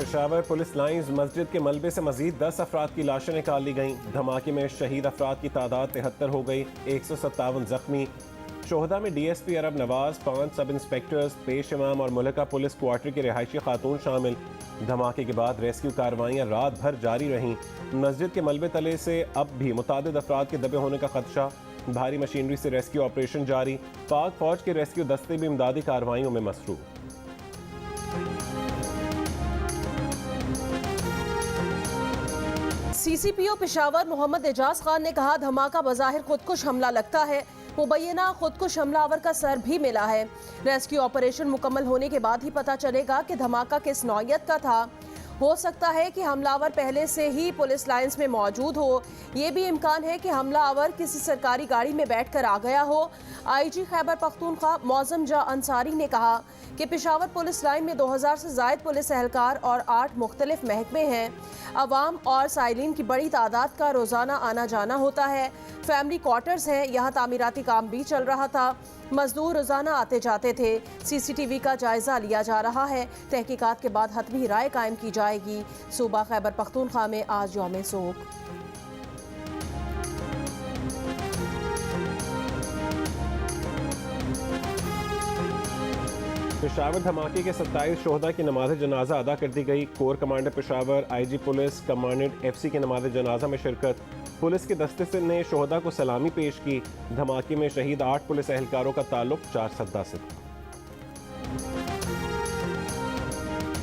Peshawar police lines मस्जिद के मलबे से मजीद 10 अफराद की लाशें निकाल ली गईं। धमाके में शहीद अफराद की तादाद 73 हो गई, 157 जख्मी। शोहदा में DSP अरब नवाज, 5 सब इंस्पेक्टर्स, पेश इमाम और मुल्का पुलिस क्वार्टर की रिहायशी खातून शामिल। धमाके के बाद रेस्क्यू कार्रवाइयाँ रात भर जारी रहीं। मस्जिद के मलबे तले से अब भी मुतादिद अफराद के दबे होने का खदशा। भारी मशीनरी से रेस्क्यू ऑपरेशन जारी। पाक फौज के रेस्क्यू दस्ते भी इमदादी कार्रवाइयों में मसरूफ। CCPO पेशावर मोहम्मद एजाज खान ने कहा, धमाका बज़ाहिर खुदकुश हमला लगता है, मुबैना खुदकुश हमलावर का सर भी मिला है। रेस्क्यू ऑपरेशन मुकम्मल होने के बाद ही पता चलेगा कि धमाका किस नौयत का था। हो सकता है कि हमलावर पहले से ही पुलिस लाइन्स में मौजूद हो। ये भी इम्कान है कि हमलावर किसी सरकारी गाड़ी में बैठकर आ गया हो। IG खैबर पख्तूनख्वा मौज़म जा अंसारी ने कहा कि पेशावर पुलिस लाइन में 2000 से ज़ायद पुलिस एहलकार और 8 मुख्तलिफ महकमे हैं। अवाम और साइलिन की बड़ी तादाद का रोज़ाना आना जाना होता है। फैमिली क्वार्टर्स हैं, यहाँ तामीराती काम भी चल रहा था। मजदूर रोज़ाना आते जाते थे। CCTV का जायज़ा लिया जा रहा है। तहकीकात के बाद हतमी राय कायम की जाएगी। सूबा खैबर पख्तूनख्वा में आज यौम सोग। पेशावर धमाके के 27 शोहदा की नमाज जनाजा अदा कर दी गई। Core commander Peshawar, IG police, commandant FC की नमाज जनाजा में शिरकत। पुलिस के दस्ते से ने शोहदा को सलामी पेश की। धमाके में शहीद 8 पुलिस एहलकारों का ताल्लुक 4 सद्दा से।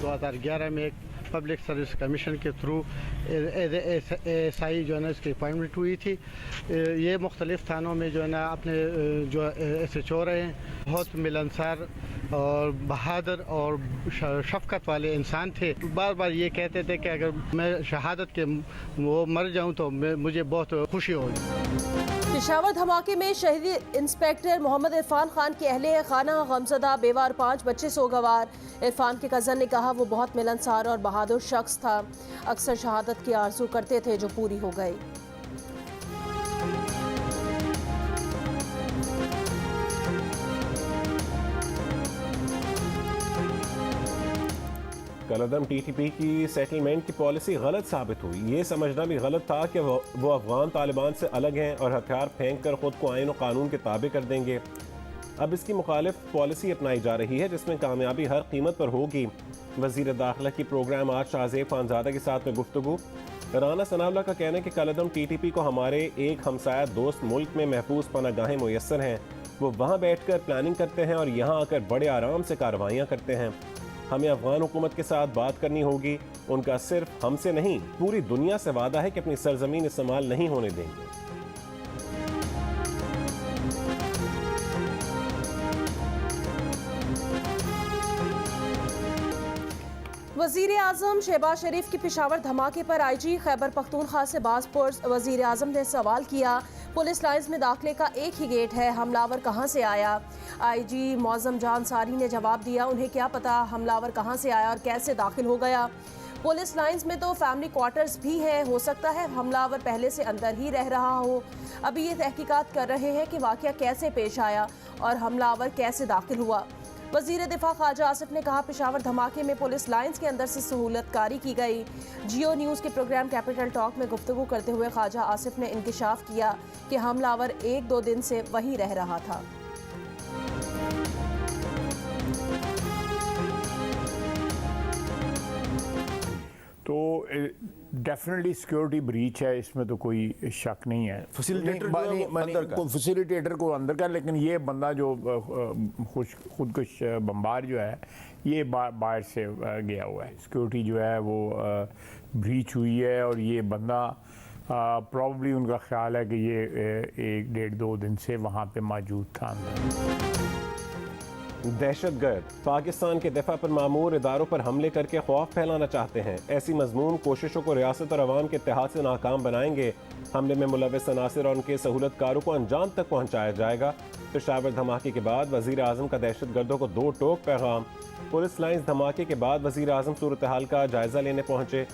2011 में एक पब्लिक सर्विस कमीशन के थ्रू SI जो है ना इसकी अपॉइंटमेंट हुई थी। ये मुख्तलिफ थानों में जो है ना अपने जो SHO रहे हैं। बहुत मिलनसार और बहादुर और शफकत वाले इंसान थे। बार बार ये कहते थे कि अगर मैं शहादत के वो मर जाऊं तो मुझे बहुत खुशी होगी। पेशावर धमाके में शहीद इंस्पेक्टर मोहम्मद इरफान खान की अहले खाना गमज़दा, बेवा और 5 बच्चे सोगवार। इरफान के कज़न ने कहा वो बहुत मिलनसार और बहादुर शख्स था। अक्सर शहादत की आरज़ू करते थे जो पूरी हो गई। कलदम TTP की सेटलमेंट की पॉलिसी गलत साबित हुई। ये समझना भी गलत था कि वो अफगान तालिबान से अलग हैं और हथियार फेंक कर खुद को आईन और कानून के ताबे कर देंगे। अब इसकी मुखालिफ पॉलिसी अपनाई जा रही है जिसमें कामयाबी हर कीमत पर होगी। वज़ीर दाखिला की प्रोग्राम आज शाहज़ेब खानज़ादा के साथ में गुफ्तगू। राना सनाउल्लाह का कहना है कि कलदम TTP को हमारे एक हमसाया दोस्त मुल्क में महफूज पनागाहें मुयस्सर हैं। वो वहाँ बैठ कर प्लानिंग करते हैं और यहाँ आकर बड़े आराम से कार्रवाइयाँ करते हैं। हमें अफगान हुकूमत के साथ बात करनी होगी। उनका सिर्फ हमसे नहीं पूरी दुनिया से वादा है कि अपनी सरजमीन इस्तेमाल नहीं होने देंगे। वज़ीर आज़म शहबाज शरीफ की पेशावर धमाके पर IG खैबर पख्तूनख्वा से बाज़पुर वज़ीर आज़म ने सवाल किया, पुलिस लाइन्स में दाखिले का एक ही गेट है, हमलावर कहाँ से आया? IG मौज़म जा अंसारी ने जवाब दिया, उन्हें क्या पता हमलावर कहाँ से आया और कैसे दाखिल हो गया। पुलिस लाइन्स में तो फैमिली क्वार्टर्स भी है, हो सकता है हमलावर पहले से अंदर ही रह रहा हो। अभी ये तहकीकात कर रहे हैं कि वाक़या कैसे पेश आया और हमलावर कैसे दाखिल हुआ। वज़ीर दिफा ख्वाजा आसिफ ने कहा, पेशावर धमाके में पुलिस लाइन्स के अंदर से सहूलतकारी की गई। जियो न्यूज़ के प्रोग्राम कैपिटल टॉक में गुफ्तगू करते हुए ख्वाजा आसिफ ने इंकिशाफ किया कि हमलावर 1-2 दिन से वहीं रह रहा था। तो डेफिनेटली सिक्योरिटी ब्रीच है, इसमें तो कोई शक नहीं है। फैसिलिटेटर को अंदर का, लेकिन ये बंदा जो खुदकुश बम्बार जो है ये बाहर से गया हुआ है। सिक्योरिटी जो है वो ब्रीच हुई है और ये बंदा प्रॉब्ली उनका ख्याल है कि ये 1-1.5-2 दिन से वहाँ पे मौजूद था अंदर। दहशतगर्द पाकिस्तान के दिफा पर मामूर इदारों पर हमले करके खौफ फैलाना चाहते हैं। ऐसी मजमूम कोशिशों को रियासत और अवाम के इत्तेहाद से नाकाम बनाएंगे। हमले में मुलविस अनासिर और उनके सहूलतकारों को अंजाम तक पहुँचाया जाएगा। पेशावर धमाके के बाद वज़ीर आज़म का दहशतगर्दों को 2 टोक पैगाम। पुलिस लाइन्स धमाके के बाद वज़ीर आज़म सूरत हाल का जायज़ा लेने पहुँचे।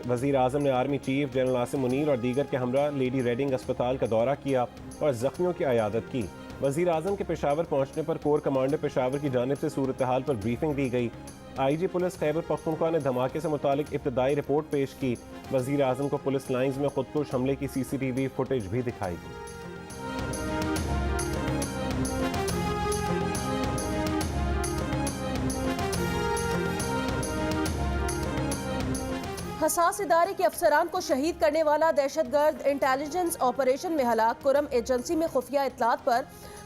वज़ीर आज़म ने army chief general Asim Munir और दीगर के हमरा लेडी रेडिंग अस्पताल का दौरा किया और ज़ख्मियों की अयादत की। वज़ीर आज़म के पेशावर पहुँचने पर कोर कमांडर पेशावर की जानिब से सूरत हाल पर ब्रीफिंग दी गई। IG पुलिस खैबर पख्तूनख्वा ने धमाके से मुतालिक इब्तदाई रिपोर्ट पेश की। वज़ीर आज़म को पुलिस लाइन्स में खुदकुश हमले की CCTV फुटेज भी दिखाई दी। हसास इदारे के अफसरान को शहीद करने वाला दहशतगर्द इंटेलिजेंस ऑपरेशन में हलाक कुरम एजेंसी में खुफिया इत्तलात पर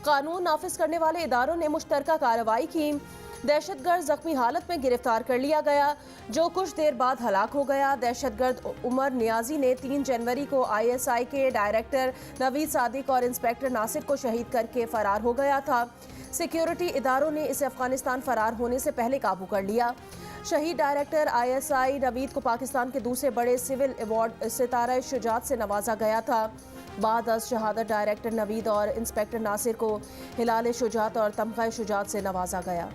कानून नाफिज करने वाले इदारों ने मुश्तरका कार्रवाई की। दहशतगर्द जख्मी हालत में गिरफ्तार कर लिया गया, जो कुछ देर बाद हलाक हो गया। दहशतगर्द उमर नियाजी ने 3 जनवरी को ISI के डायरेक्टर नवीद सादिक और इंस्पेक्टर नासिर को शहीद करके फरार हो गया था। सिक्योरिटी इदारों ने इसे अफगानिस्तान फरार होने से पहले काबू कर लिया। शहीद डायरेक्टर ISI नवीद को पाकिस्तान के दूसरे बड़े सिविल अवार्ड सितारा शुजात से नवाजा गया था। बाद अज शहादत डायरेक्टर नवीद और इंस्पेक्टर नासिर को हिलाल शुजात और तमगा शुजात से नवाजा गया।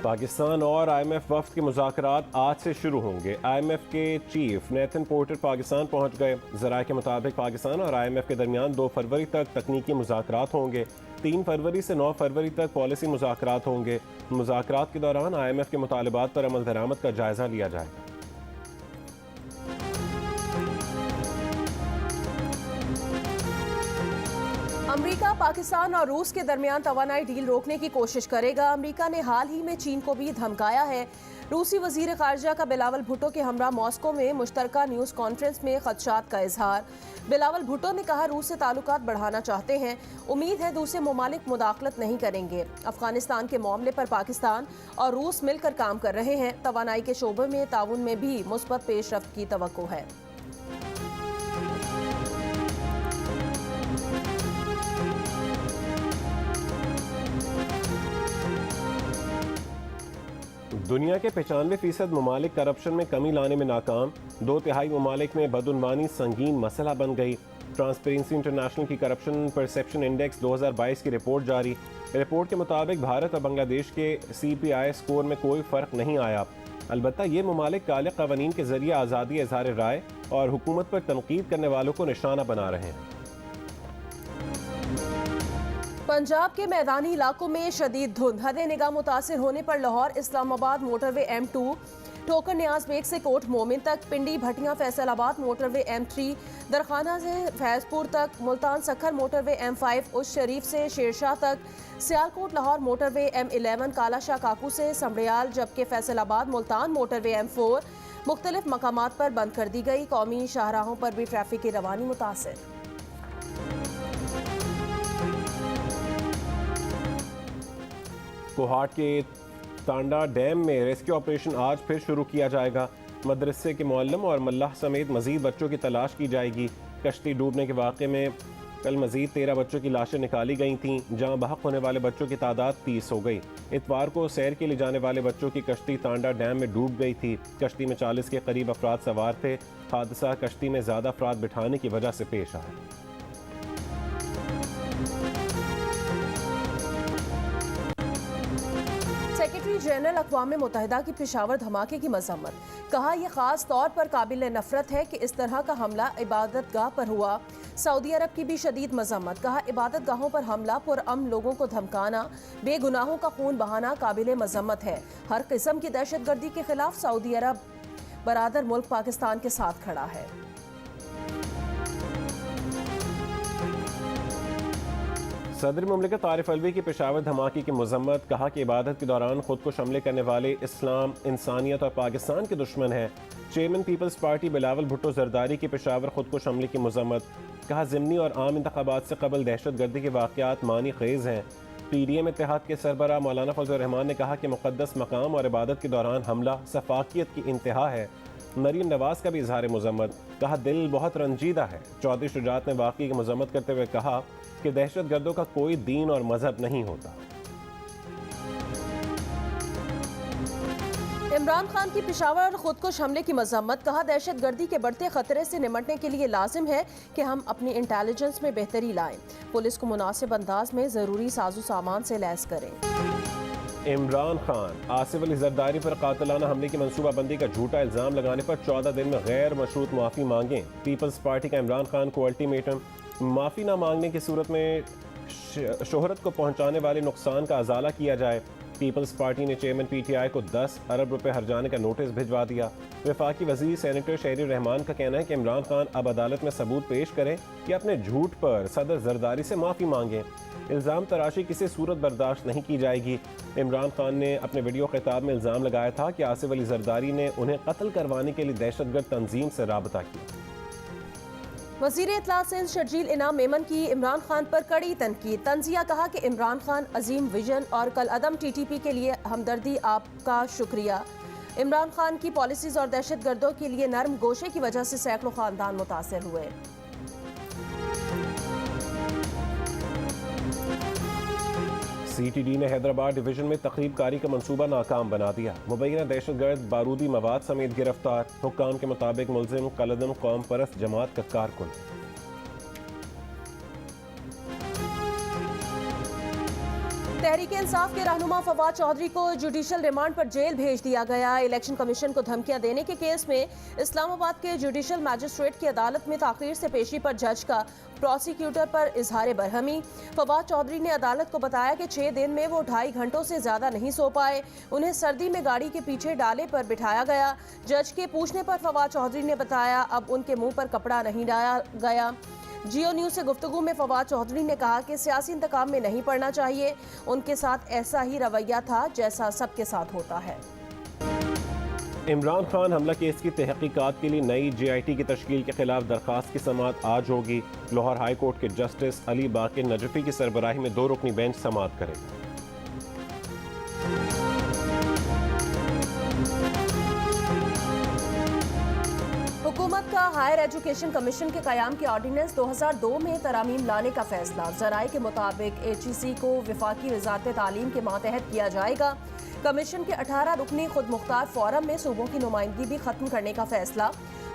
पाकिस्तान और IMF वफ्द के मुज़ाकरात आज से शुरू होंगे। IMF के चीफ नेथन पोर्टर पाकिस्तान पहुंच गए। ज़राए के मुताबिक पाकिस्तान और IMF के दरमियान 2 फरवरी तक तकनीकी मुज़ाकरात होंगे। 3 फरवरी से 9 फरवरी तक पॉलिसी मुज़ाकरात होंगे। मुज़ाकरात के दौरान IMF के मुतालबात पर अमल दरामद का जायज़ा लिया जाएगा। अमेरिका पाकिस्तान और रूस के दरमियान तवानाई डील रोकने की कोशिश करेगा। अमेरिका ने हाल ही में चीन को भी धमकाया है। रूसी वजीर खारजा का बिलावल भुट्टो के हमरा मॉस्को में मुश्तरका न्यूज़ कॉन्फ्रेंस में खदशात का इजहार। बिलावल भुट्टो ने कहा रूस से ताल्लुकात बढ़ाना चाहते हैं, उम्मीद है दूसरे ममालिक मुदाखलत नहीं करेंगे। अफगानिस्तान के मामले पर पाकिस्तान और रूस मिलकर काम कर रहे हैं। तवानाई के शोबे में ताउन में भी मुस्बत पेशरफ्त की तवक्को है। दुनिया के 95% ममालिक करप्शन में कमी लाने में नाकाम। 2/3 ममालिक में बदउनवानी संगीन मसला बन गई। ट्रांसपेरेंसी इंटरनेशनल की करप्शन परसेप्शन इंडेक्स 2022 की रिपोर्ट जारी। रिपोर्ट के मुताबिक भारत और बांग्लादेश के CPI स्कोर में कोई फ़र्क नहीं आया। अलबत्ता ये ममालिक काले क़वानीन के ज़रिए आज़ादी इज़हार राय और हुकूमत पर तनकीद करने वालों को निशाना बना रहे हैं। पंजाब के मैदानी इलाकों में शदीद धुंध, हदे निगाह मुतासिर होने पर लाहौर इस्लामाबाद मोटरवे M2, ठोकर न्याज बेग से कोट मोमिन तक, पिंडी भटियां फैसलाबाद मोटरवे M3, दरखाना से फैजपुर तक, मुल्तान सखर मोटरवे M5, उस शरीफ से शेरशाह तक, सियालकोट लाहौर मोटरवे M11, कालाशाह काकू से समड़ियाल, जबकि फैसलाबाद मुल्तान मोटरवे M4 मुख्तलिफ मकामात पर बंद कर दी गई। कौमी शाहराहों पर भी ट्रैफिक की रवानी मुतासिर। कोहाट के तांडा डैम में रेस्क्यू ऑपरेशन आज फिर शुरू किया जाएगा। मदरसे के मुअल्लिम और मल्लाह समेत मजीद बच्चों की तलाश की जाएगी। कश्ती डूबने के वाक़े में कल मजीद 13 बच्चों की लाशें निकाली गई थीं, जहां बहक होने वाले बच्चों की तादाद 30 हो गई। इतवार को सैर के लिए जाने वाले बच्चों की कश्ती तांडा डैम में डूब गई थी। कश्ती में 40 के करीब अफराद सवार थे। हादसा कश्ती में ज़्यादा अफराद बिठाने की वजह से पेश आया। सेक्रेटरी जनरल अक़वाम मुत्तहिदा की पेशावर धमाके की मजम्मत, कहा यह खास तौर पर काबिल नफरत है कि इस तरह का हमला इबादत गाह पर हुआ। सऊदी अरब की भी शदीद मजम्मत, कहा इबादत गाहों पर हमला, पुरअमन लोगों को धमकाना, बेगुनाहों का खून बहाना काबिल मजम्मत है। हर किस्म की दहशत गर्दी के खिलाफ सऊदी अरब बरादर मुल्क पाकिस्तान के साथ खड़ा है। सदर मुमलिकत आरिफ अलवी की पेशावर धमाके की मजम्मत, कहा कि इबादत के दौरान खुद को हमले करने वाले इस्लाम, इंसानियत और पाकिस्तान के दुश्मन हैं। Chairman People's Party Bilawal Bhutto Zardari की पेशावर खुद को हमले की मजम्मत, कहा ज़िमनी और आम इंतखाबात से कबल दहशत गर्दी के वाक़यात मानी ख़ेज़ हैं। PDM इत्तेहाद के सरबराह मौलाना फजल रहमान ने कहा कि मुक़द्दस मकाम और इबादत के दौरान हमला सफाकियत की इंतहा है। मरीम नवाज का भी इजहार मजम्मत, कहा दिल बहुत रंजीदा है। चौधरी शुजात ने वाक़ई की मजम्मत करते हुए कहा कि दहशत गर्दों का कोई दीन और मजहब नहीं होता। इमरान खान की पेशावर और खुदकुश हमले की मजम्मत, कहा दहशत गर्दी के बढ़ते खतरे से निमटने के लिए लाजिम है कि हम अपनी इंटेलिजेंस में बेहतरी लाएं, पुलिस को मुनासिब अंदाज में ज़रूरी साजो सामान से लैस करें। इमरान खान आसिफ अली जरदारी पर कातिलाना हमले की मनसूबाबंदी का झूठा इल्ज़ाम लगाने पर 14 दिन में गैर मशरूत माफ़ी मांगें। पीपल्स पार्टी का इमरान खान को अल्टीमेटम, माफ़ी न मांगने की सूरत में शोहरत को पहुंचाने वाले नुकसान का अजाला किया जाए। पीपल्स पार्टी ने चेयरमैन PTI को 10 अरब रुपए हर्जाने का नोटिस भिजवा दिया। वफाकी वजीर सेनेटर शहरी रहमान का कहना है कि इमरान खान अब अदालत में सबूत पेश करें कि अपने झूठ पर सदर जरदारी से माफ़ी मांगें। इल्ज़ाम तराशी किसी सूरत बर्दाश्त नहीं की जाएगी। इमरान खान ने अपने वीडियो खिताब में इल्ज़ाम लगाया था कि आसिफ अली जरदारी ने उन्हें कत्ल करवाने के लिए दहशतगर्द तंजीम से राबता किया। वज़ीर इत्तला सिंध शर्जील इनाम मेमन की इमरान खान पर कड़ी तनकीद। तंजिया कहा कि इमरान खान अजीम विजन और कल अदम TTP के लिए हमदर्दी, आपका शुक्रिया। इमरान खान की पॉलिसीज और दहशतगर्दों के लिए नरम गोशे की वजह से सैकड़ों खानदान मुतासर हुए। CTD ने हैदराबाद डिवीजन में तकरीबकारी का मंसूबा नाकाम बना दिया। मुबैना दहशतगर्द बारूदी मवाद समेत गिरफ्तार। हुक्काम के मुताबिक मुलजिम कलदम कौम परस्त जमात का कारकुन। तहरीक इंसाफ के रहनुमा फवाद चौधरी को जुडिशल रिमांड पर जेल भेज दिया गया। इलेक्शन कमीशन को धमकियां देने के केस में इस्लामाबाद के जुडिशल मैजिस्ट्रेट की अदालत में ताखीर से पेशी पर जज का प्रोसिक्यूटर पर इजहार बरहमी। फवाद चौधरी ने अदालत को बताया कि 6 दिन में वो 2.5 घंटों से ज्यादा नहीं सो पाए। उन्हें सर्दी में गाड़ी के पीछे डाले पर बिठाया गया। जज के पूछने पर फवाद चौधरी ने बताया अब उनके मुंह पर कपड़ा नहीं डाला गया। जियो न्यूज से गुफ्तगू में फवाद चौधरी ने कहा कि सियासी इंतकाम में नहीं पड़ना चाहिए। उनके साथ ऐसा ही रवैया था जैसा सबके साथ होता है। इमरान खान हमला केस की तहकीकात के लिए नई JIT की तश्कील के खिलाफ दरखास्त की समाअत आज होगी। लाहौर हाई कोर्ट के जस्टिस अली बाकिर नजफी की सरबराही में 2 रुकनी बेंच समाअत करेगा। हुकूमत का हायर एजुकेशन कमीशन के क़याम के ऑर्डिनेंस 2002 में तरामीम लाने का फैसला। ज़राए के मुताबिक HEC को वफाकी वज़ारत तालीम के मातहत किया जाएगा। कमीशन के 18 रुकनी खुद मुख्तार फोरम में सूबों की नुमाइंदगी भी खत्म करने का फैसला।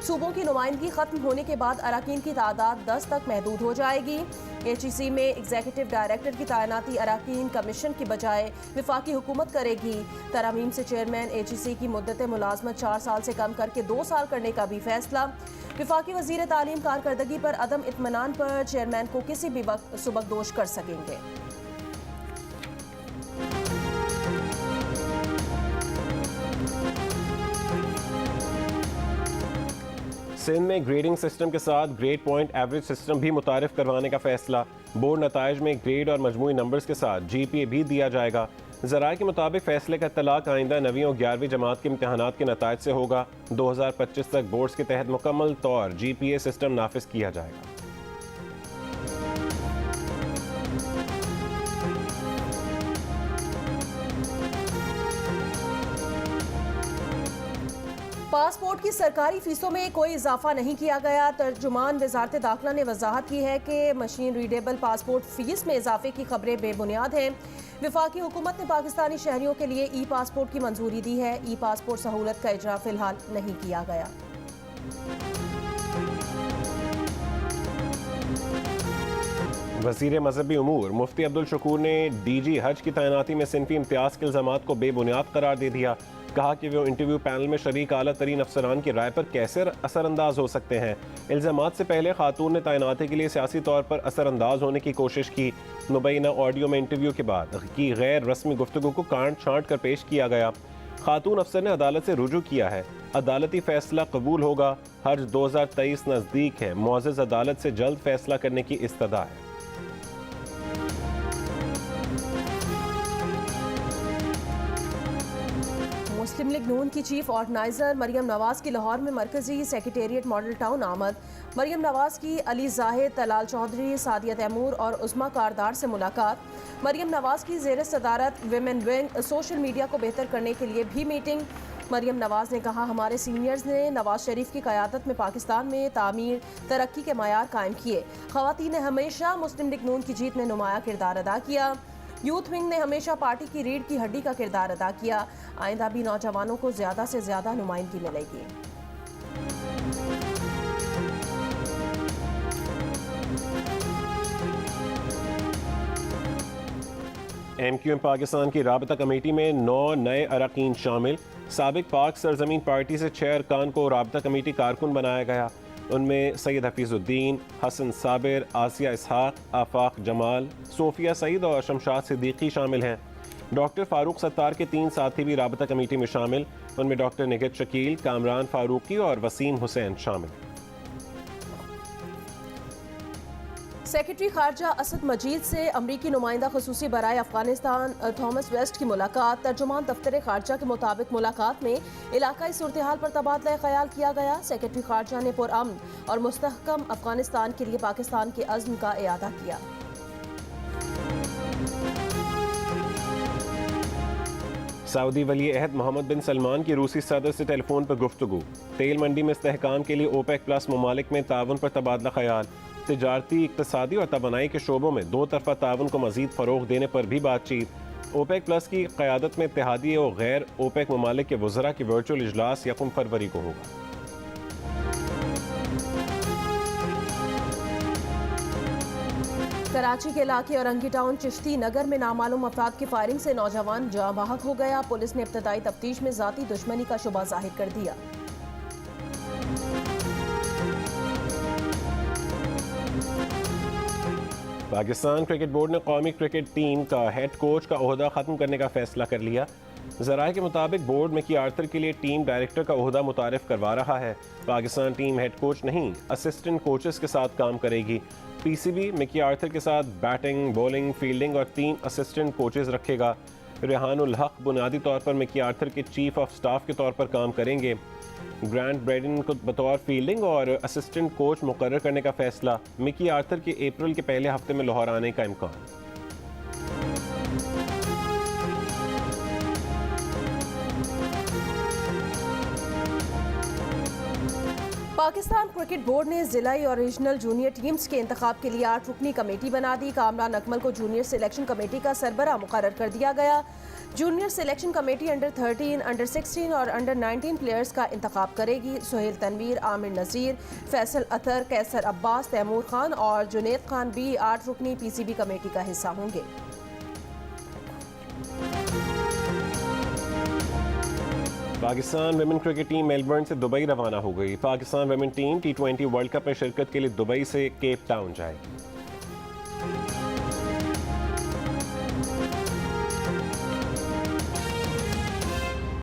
सूबों की नुमाइंदगी खत्म होने के बाद अरकान की तादाद 10 तक महदूद हो जाएगी। HEC में एग्जीक्यूटिव डायरेक्टर की तैनाती अरकान कमीशन की बजाय वफाकी हुकूमत करेगी। तरमीम से चेयरमैन HEC की मुद्दत मुलाजमत 4 साल से कम करके 2 साल करने का भी फैसला। वफाकी वज़ीर तालीम कारकर्दगी पर अदम इत्मीनान पर चेयरमैन को किसी भी वक्त सुबकदोश कर सकेंगे। सिंध में ग्रेडिंग सिस्टम के साथ ग्रेड पॉइंट एवरेज सिस्टम भी मुतारिफ करवाने का फैसला। बोर्ड नताइज में ग्रेड और मजमूई नंबर्स के साथ GPA भी दिया जाएगा। ज़राए के मुताबिक फैसले का इत्तलाक आइंदा 9वीं और 11वीं जमात के इम्तहानात के नताइज से होगा। 2025 तक बोर्ड्स के तहत मुकम्मल तौर GPA सिस्टम नाफिज किया जाएगा। पासपोर्ट की सरकारी फीसों में कोई इजाफा नहीं किया गया। तर्जुमान वजारत दाखिला ने वजाहत की है कि मशीन रीडेबल पासपोर्ट फीस में इजाफे की खबरें बेबुनियाद हैं। वफाकी हुकूमत ने पाकिस्तानी शहरियों के लिए E-पासपोर्ट की मंजूरी दी है। E-पासपोर्ट सहूलत का इजरा फिलहाल नहीं किया गया। वज़ीर मजहबी उमूर मुफ्ती अब्दुल शकूर ने DG हज की तैनाती में सिनफी इम्तियाज़ के इल्ज़ामात को बेबुनियाद करार दे दिया। कहा कि वो इंटरव्यू पैनल में शरीक आला तरीन अफसरान की राय पर कैसे असरअंदाज हो सकते हैं। इल्ज़ामात से पहले खातून ने तैनाती के लिए सियासी तौर पर असरअंदाज होने की कोशिश की। मुबैना ऑडियो में इंटरव्यू के बाद की गैर रस्मी गुफ्तगू को काट छांट कर पेश किया गया। खातून अफसर ने अदालत से रुजू किया है। अदालती फैसला कबूल होगा। हज 2023 नज़दीक है। मुअज़्ज़ज़ अदालत से जल्द फैसला करने की इस्तदा है। मुस्लिम लीग नून की चीफ ऑर्गेनाइजर मरियम नवाज की लाहौर में मरकजी सेक्रेटेरिएट मॉडल टाउन आमद। मरियम नवाज की अली जाहिद, तलाल चौधरी, सादिया तैमूर और उस्मा कारदार से मुलाकात। मरियम नवाज की ज़ेर सदारत विमेन विंग सोशल मीडिया को बेहतर करने के लिए भी मीटिंग। मरियम नवाज ने कहा हमारे सीनियर्स ने नवाज शरीफ की क़यादत में पाकिस्तान में तामीर तरक्की के मायार कायम किए। ख़वातीन ने हमेशा मुस्लिम लीग नून की जीत में नुमाया किरदार अदा किया। यूथ विंग ने हमेशा पार्टी की रीढ़ की हड्डी का किरदार अदा किया। आइंदा भी नौजवानों को ज़्यादा से ज़्यादा नुमाइंदगी मिलेगी। MQM पाकिस्तान की राबता कमेटी में 9 नए अरकान शामिल। साबिक पाक सरजमीन पार्टी से 6 अरकान को राबता कमेटी कारकुन बनाया गया। उनमें सैयद हफीजुद्दीन, हसन साबिर, आसिया इसहाक, आफाक जमाल, सोफिया सईद और शमशाद सिद्दीकी शामिल हैं। डॉक्टर फारूक सत्तार के 3 साथी भी राबता कमेटी में शामिल, उनमें डॉक्टर निगत शकील, कामरान फारूकी और वसीम हुसैन शामिल। सेक्रेटरी खारजा असद मजीद से अमरीकी नुमाइंदा खसूसी बराए अफगानिस्तान थॉमस वेस्ट की मुलाकात। तर्जुमान दफ्तर खारजा के मुताबिक मुलाकात में इलाकाई सूरत हाल पर तबादला ख्याल किया गया। सेक्रेटरी खारजा ने पुरअमन और मुस्तहकम अफगानिस्तान के लिए पाकिस्तान के अज़्म का इयादा किया। सऊदी वली अहद मोहम्मद बिन सलमान की रूसी सदर से टेलीफोन पर गुफ्तगू। तेल मंडी में इस्तेहकाम के लिए ओपेक प्लस ममालिक में ताउन पर तबादला ख्याल। तिजारती, इक्तसादी और तवानाई के शोबों में 2 तरफा ताउन को मजीद फ़रोग देने पर भी बातचीत। ओपेक प्लस की क़यादत में इत्तेहादी और गैर ओपेक ममालिक के वज़रा की वर्चुअल इजलास 1 फरवरी को होगा। कराची के इलाके औरंगी टाउन चिश्ती नगर में नामालूम अफराद की फायरिंग से नौजवान जाँ बहक हो गया। पुलिस ने इब्तदाई तफ्तीश में ज़ाती दुश्मनी का शुबा जाहिर कर दिया। पाकिस्तान क्रिकेट बोर्ड ने कौमी क्रिकेट टीम का हेड कोच का ओहदा ख़त्म करने का फैसला कर लिया। ज़राए के मुताबिक बोर्ड मिकी आर्थर के लिए टीम डायरेक्टर का ओहदा मुतारिफ करवा रहा है। पाकिस्तान टीम हेड कोच नहीं, असिस्टेंट कोचेस के साथ काम करेगी। पीसीबी मिकी आर्थर के साथ बैटिंग, बॉलिंग, फील्डिंग और 3 असिस्टेंट कोचेस रखेगा। रेहानुल हक बुनियादी तौर पर मिकी आर्थर के चीफ ऑफ स्टाफ के तौर पर काम करेंगे। ग्रांट ब्रेडन को बतौर फील्डिंग और असिस्टेंट कोच मुकर्रर करने का फैसला। मिकी आर्थर के अप्रैल के पहले हफ्ते में लाहौर आने का इम्कान। पाकिस्तान क्रिकेट बोर्ड ने जिलाई और रीजनल जूनियर टीम्स के इंतखाब के लिए 8 रुकनी कमेटी बना दी। कामरान अकमल को जूनियर सिलेक्शन कमेटी का सरबराह मुकर्रर कर दिया गया। Junior selection committee under 13, under 16 और अंडर 19 प्लेयर्स का इंतखाब करेगी। सुहेल तनवीर, आमिर नज़ीर, फैसल अतर, कैसर अब्बास, तैमूर खान और जुनेद खान भी 8 रुकनी पीसीबी कमेटी का हिस्सा होंगे। Pakistan women cricket team Melbourne से दुबई रवाना हो गई। Pakistan women team T20 world cup में शिरकत के लिए दुबई से केप टाउन जाएगी।